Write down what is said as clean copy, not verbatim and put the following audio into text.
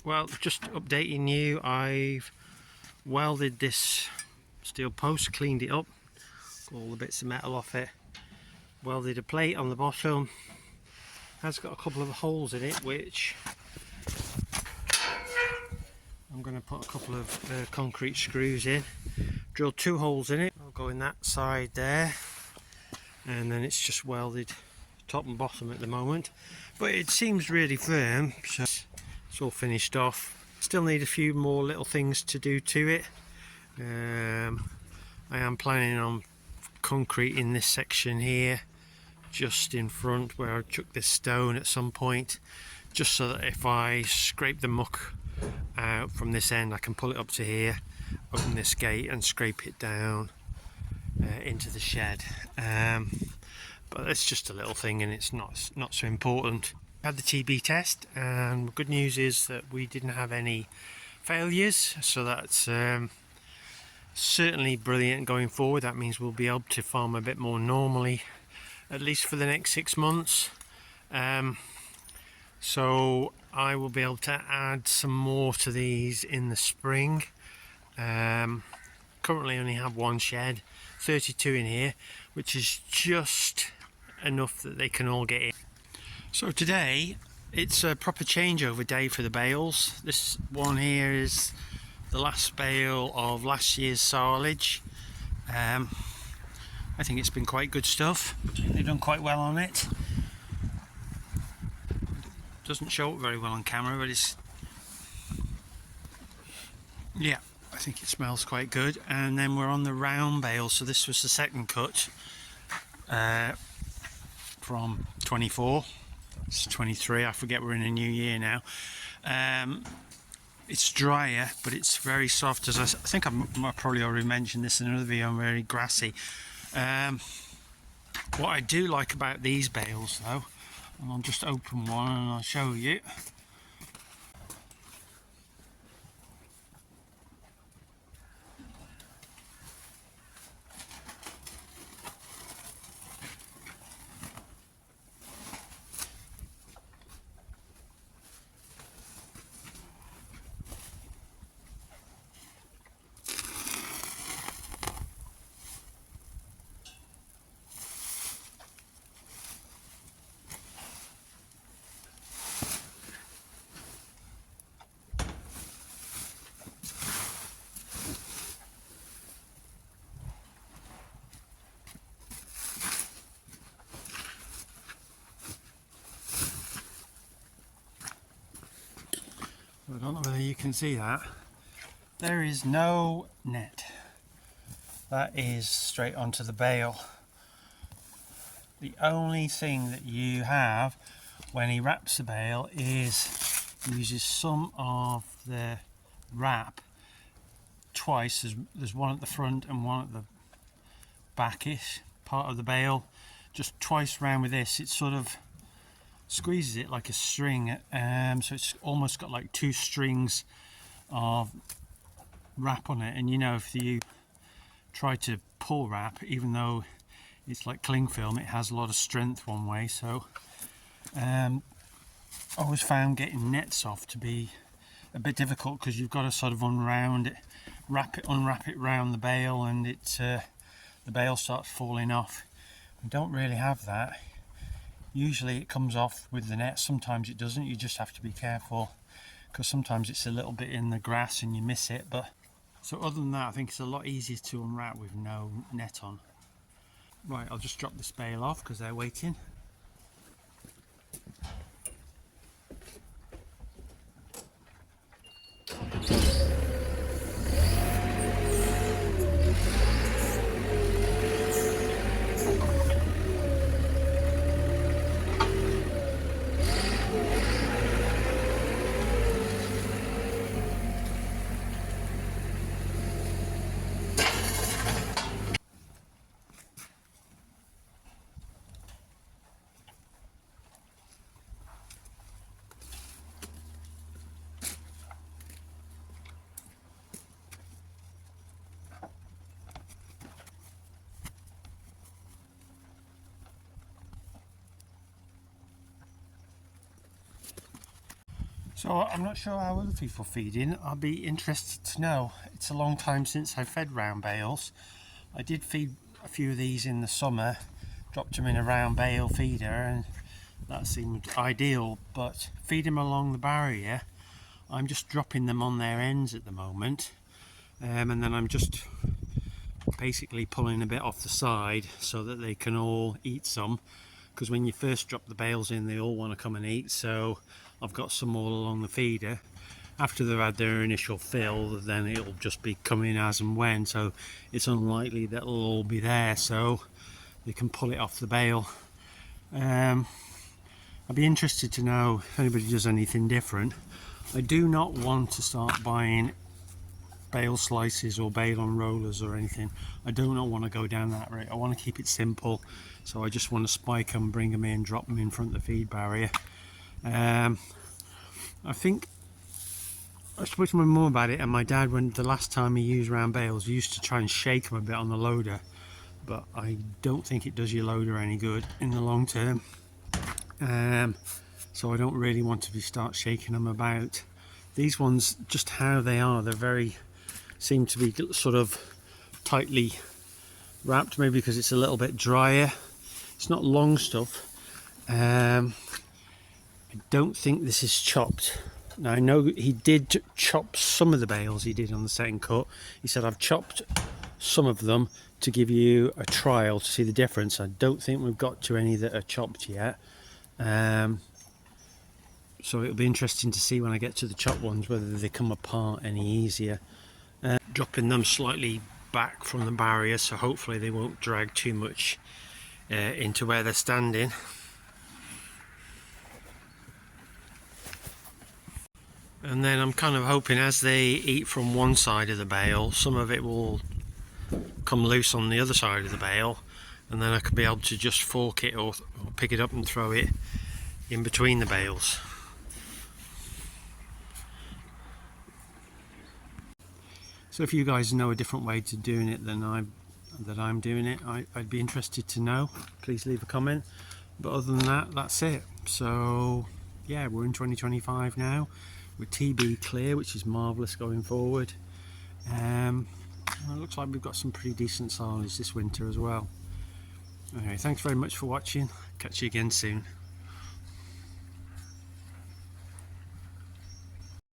Well, just updating you, I've welded this steel post, cleaned it up, got all the bits of metal off it, welded a plate on the bottom. Has got a couple of holes in it which I'm going to put a couple of concrete screws in. Drilled 2 holes in it. I'll go in that side there, and then it's just welded top and bottom at the moment, but it seems really firm, so it's all finished off. Still need a few more little things to do to it. I am planning on concrete in this section here, just in front where I chuck this stone at some point, just so that if I scrape the muck out from this end, I can pull it up to here, open this gate and scrape it down into the shed. But it's just a little thing, and it's not so important. Had the TB test, and the good news is that we didn't have any failures, so that's certainly brilliant going forward. That means we'll be able to farm a bit more normally, at least for the next 6 months. So I will be able to add some more to these in the spring. Currently only have 1 shed, 32 in here, which is just enough that they can all get in. So today it's a proper changeover day for the bales. This one here is the last bale of last year's silage. I think it's been quite good stuff. They've done quite well on it. Doesn't show up very well on camera, but it's, yeah, I think it smells quite good. And then we're on the round bale, so this was the second cut from 24. It's 23, I forget, we're in a new year now. It's drier, but it's very soft. As I think I probably already mentioned this in another video, I'm very grassy. What I do like about these bales though, and I'll just open one and I'll show you. I don't know whether you can see that. There is no net. That is straight onto the bale. The only thing that you have when he wraps the bale is he uses some of the wrap twice. There's one at the front and one at the backish, part of the bale, just twice round with this, it sort of squeezes it like a string, so it's almost got like two strings of wrap on it. And you know, if you try to pull wrap, even though it's like cling film, it has a lot of strength one way. So I always found getting nets off to be a bit difficult, because you've got to sort of unround it, unwrap it round the bale, and the bale starts falling off. We don't really have that. Usually it comes off with the net, sometimes it doesn't. You just have to be careful, because sometimes it's a little bit in the grass and you miss it. But so other than that, I think it's a lot easier to unwrap with no net on. Right, I'll just drop this bale off because they're waiting. So I'm not sure how other people feed in. I'll be interested to know. It's a long time since I fed round bales. I did feed a few of these in the summer, dropped them in a round bale feeder, and that seemed ideal. But feed them along the barrier, I'm just dropping them on their ends at the moment, and then I'm just basically pulling a bit off the side so that they can all eat some, because when you first drop the bales in, they all want to come and eat. So I've got some all along the feeder. After they've had their initial fill, then it'll just be coming as and when, so it's unlikely that it'll all be there, so they can pull it off the bale. I'd be interested to know if anybody does anything different. I do not want to start buying bale slices or bale on rollers or anything. I do not want to go down that route. I want to keep it simple, so I just want to spike them, bring them in, drop them in front of the feed barrier. I think I spoke to my mum about it, and my dad, when the last time he used round bales, he used to try and shake them a bit on the loader, but I don't think it does your loader any good in the long term. So I don't really want to start shaking them about. These ones, just how they are, they're seem to be sort of tightly wrapped, maybe because it's a little bit drier. It's not long stuff. I don't think this is chopped. Now I know he did chop some of the bales, he did on the second cut. He said, I've chopped some of them to give you a trial to see the difference. I don't think we've got to any that are chopped yet. So it'll be interesting to see when I get to the chopped ones whether they come apart any easier. Dropping them slightly back from the barrier, so hopefully they won't drag too much into where they're standing. And then I'm kind of hoping as they eat from one side of the bale, some of it will come loose on the other side of the bale, and then I could be able to just fork it or pick it up and throw it in between the bales. So if you guys know a different way to doing it than I'm doing it, I'd be interested to know. Please leave a comment. But other than that, that's it. So yeah, we're in 2025 now. We're TB clear, which is marvellous going forward. It looks like we've got some pretty decent silage this winter as well. Anyway, thanks very much for watching. Catch you again soon.